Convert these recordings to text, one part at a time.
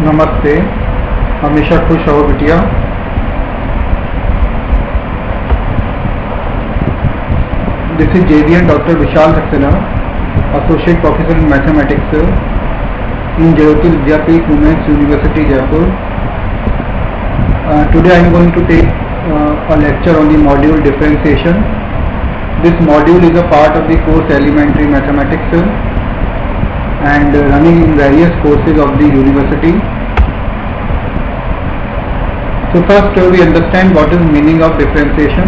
नमस्ते, हमेशा खुश रहो बिटिया। This is JVN Dr. Vishal Saxena, Associate Professor in Mathematics in Jayoti Vidyapeeth Women's University, Jaipur. Today I am going to take a lecture on the module differentiation. This module is a part of the course Elementary Mathematics and running in various courses of the university. So first we understand what is meaning of differentiation.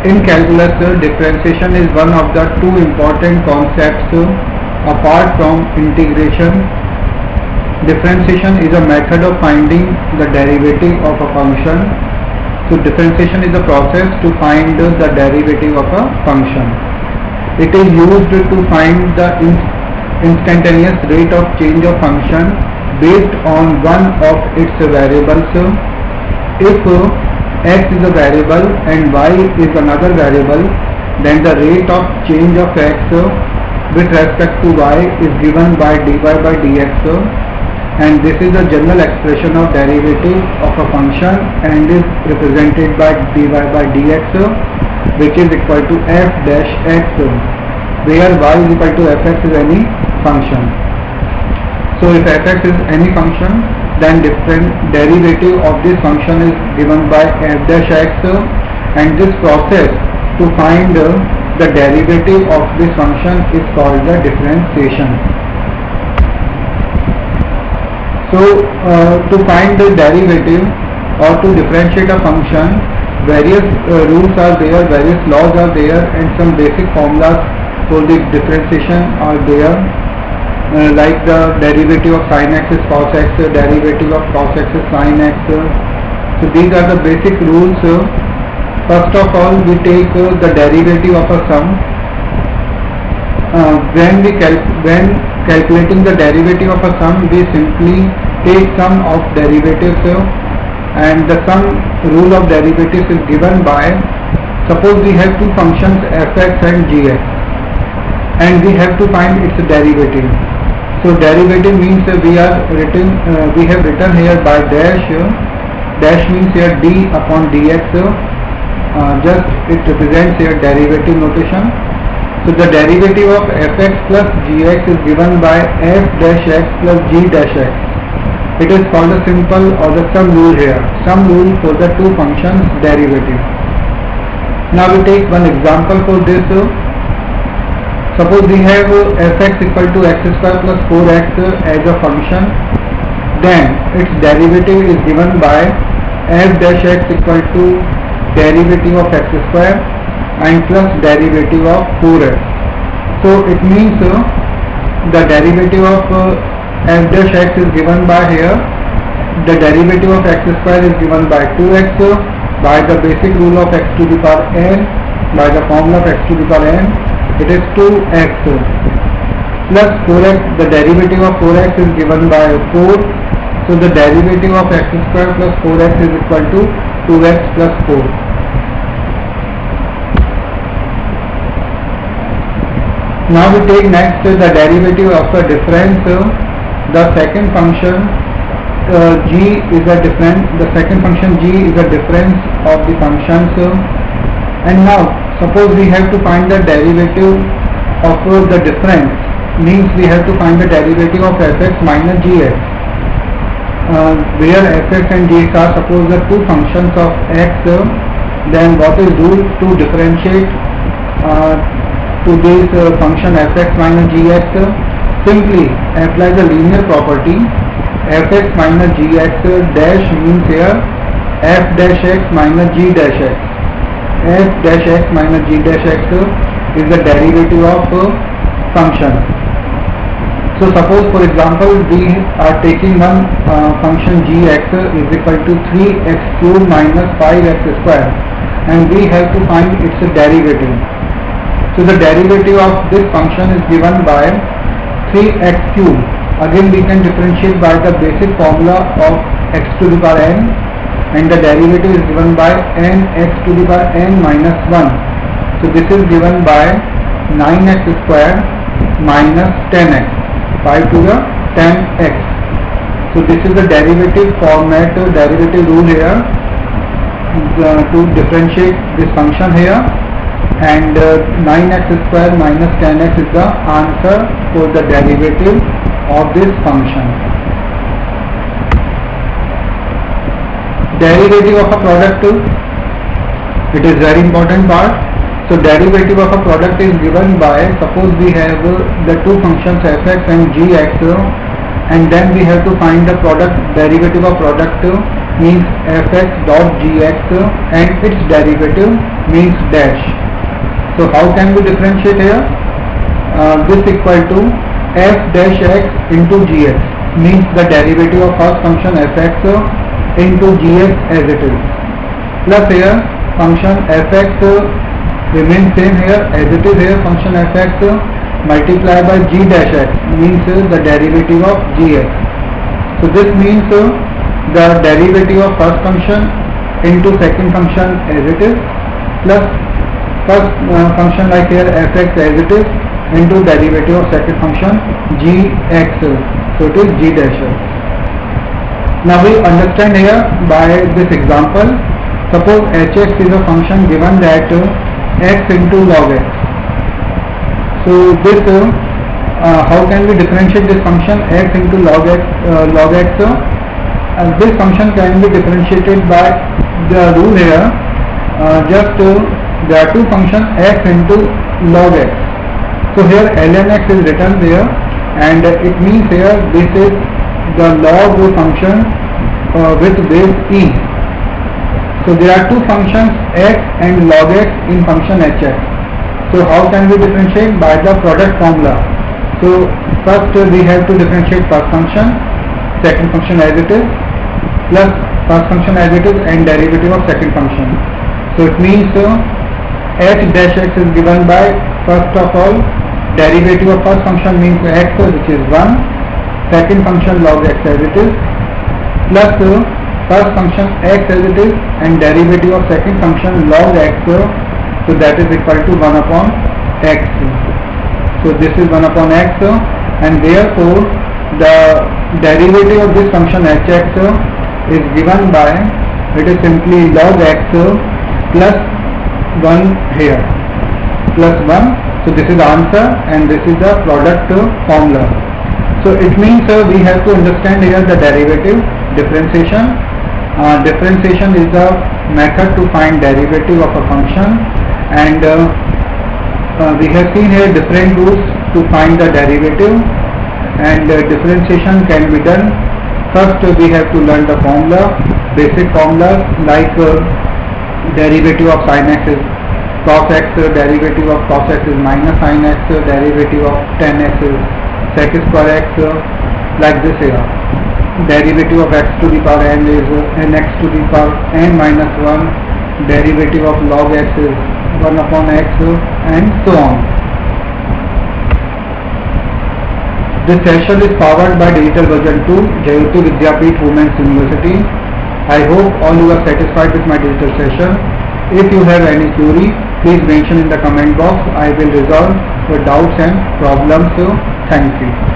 In calculus, differentiation is one of the two important concepts apart from integration. Differentiation is a method of finding the derivative of a function. So differentiation is a process to find the derivative of a function. It is used to find the instantaneous rate of change of function based on one of its variables. If x is a variable and y is another variable, then the rate of change of x with respect to y is given by dy by dx, and this is a general expression of derivative of a function and is represented by dy by dx, which is equal to f dash x, where y is equal to fx is any function. So if fx is any function, then different derivative of this function is given by f dash x, and this process to find the derivative of this function is called the differentiation. So to find the derivative or to differentiate a function, various rules are there, various laws are there, and some basic formulas for the differentiation are there. Like the derivative of sin x is cos x, derivative of cos x is sin x. So these are the basic rules. First of all, we take the derivative of a sum. When calculating the derivative of a sum, we simply take sum of derivatives, and the sum rule of derivatives is given by, suppose we have two functions fx and gx, and we have to find its derivative. So derivative means we have written here by dash. Dash means here d upon dx. Just it represents here derivative notation. So the derivative of fx plus gx is given by f dash x plus g dash x. It is called a simple or the sum rule here. Sum rule for the two functions derivative. Now we take one example for this. Suppose we have fx equal to x square plus 4x as a function, then its derivative is given by f dash x equal to derivative of x square and plus derivative of 4x. So it means the derivative of f dash x is given by here, the derivative of x square is given by 2x by the basic rule of x to the power n, by the formula of x to the power n. It is 2x plus 4x. The derivative of 4x is given by 4. So the derivative of x square plus 4x is equal to 2x plus 4. Now we take next the derivative of the difference. The second function g is a difference. The second function g is a difference of the functions. And now suppose we have to find the derivative of the difference, means we have to find the derivative of fx minus gx, where fx and gx are suppose the two functions of x. Then what is rule to differentiate to this function fx minus gx? Simply apply the linear property. Fx minus gx dash means here f dash x minus g dash x. F dash x minus g dash x is the derivative of function. So suppose for example we are taking one function gx is equal to 3x cube minus 5x square, and we have to find its derivative. So the derivative of this function is given by 3x cube. Again we can differentiate by the basic formula of x to the power n, and the derivative is given by n x to the power n minus 1. So this is given by 9x square minus 10x, 5 to the 10x. So this is the derivative format, derivative rule here to differentiate this function here, and 9x square minus 10x is the answer for the derivative of this function. Derivative of a product, it is very important part. So derivative of a product is given by, suppose we have the two functions fx and gx, and then we have to find the product, derivative of product means fx dot gx and its derivative means dash. So how can we differentiate here? This equal to f dash x into gx means the derivative of first function fx into gx as it is, plus here function fx remains same here as it is here, function fx multiplied by g dash x means the derivative of gx. So this means the derivative of first function into second function as it is, plus first function like here fx as it is into derivative of second function gx, so it is g dash x. Now we understand here by this example. Suppose hx is a function given that x into log x. So this how can we differentiate this function x into log x? This function can be differentiated by the rule here. There are two functions x into log x. So here ln x is written there, and it means here this is the log function with base e. So there are two functions x and log x in function hx. So how can we differentiate? By the product formula. So first we have to differentiate first function, second function as it is, plus first function as it is and derivative of second function. So it means h dash x is given by, first of all, derivative of first function means x, which is 1, second function log x as it is, plus first function x as it is and derivative of second function log x, so that is equal to 1 upon x. So this is 1 upon x, and therefore the derivative of this function hx is given by, it is simply log x plus 1 here, plus 1. So this is the answer and this is the product formula. So it means we have to understand here the derivative, differentiation. Differentiation is the method to find derivative of a function, and we have seen here different rules to find the derivative, and differentiation can be done. First we have to learn the formula, basic formulas like derivative of sin x is cos x, derivative of cos x is minus sin x, derivative of tan x is sec square x, like this here. Derivative of x to the power n is nx to the power n minus 1, derivative of log x is 1 upon x, and so on. This session is powered by Digital Version 2, Jayoti Vidyapeeth Women's University. I hope all you are satisfied with my digital session. If you have any query, please mention in the comment box. I will resolve your doubts and problems. Thank you.